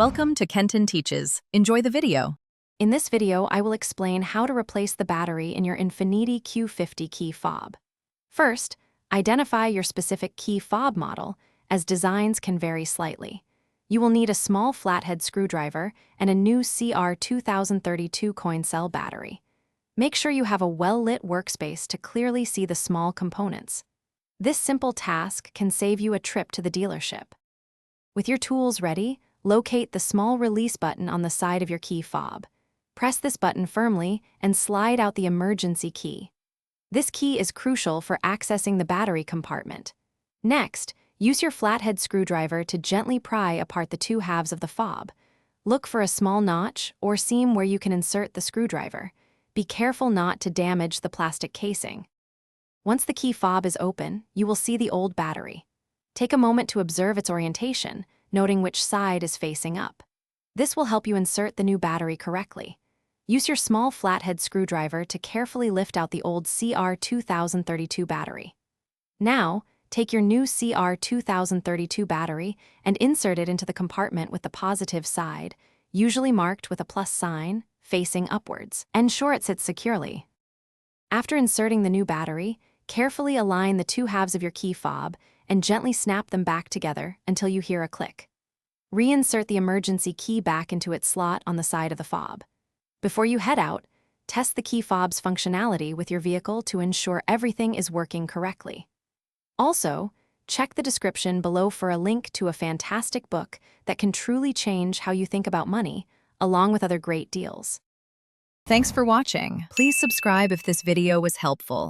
Welcome to Kenton Teaches. Enjoy the video. In this video, I will explain how to replace the battery in your Infiniti Q50 key fob. First, identify your specific key fob model, as designs can vary slightly. You will need a small flathead screwdriver and a new CR2032 coin cell battery. Make sure you have a well-lit workspace to clearly see the small components. This simple task can save you a trip to the dealership. With your tools ready, locate the small release button on the side of your key fob. Press this button firmly and slide out the emergency key. This key is crucial for accessing the battery compartment. Next, use your flathead screwdriver to gently pry apart the two halves of the fob. Look for a small notch or seam where you can insert the screwdriver. Be careful not to damage the plastic casing. Once the key fob is open, you will see the old battery. Take a moment to observe its orientation, noting which side is facing up. This will help you insert the new battery correctly. Use your small flathead screwdriver to carefully lift out the old CR2032 battery. Now, take your new CR2032 battery and insert it into the compartment with the positive side, usually marked with a plus sign, facing upwards. Ensure it sits securely. After inserting the new battery, carefully align the two halves of your key fob and gently snap them back together until you hear a click. Reinsert the emergency key back into its slot on the side of the fob. Before you head out, test the key fob's functionality with your vehicle to ensure everything is working correctly. Also, check the description below for a link to a fantastic book that can truly change how you think about money, along with other great deals. Thanks for watching. Please subscribe if this video was helpful.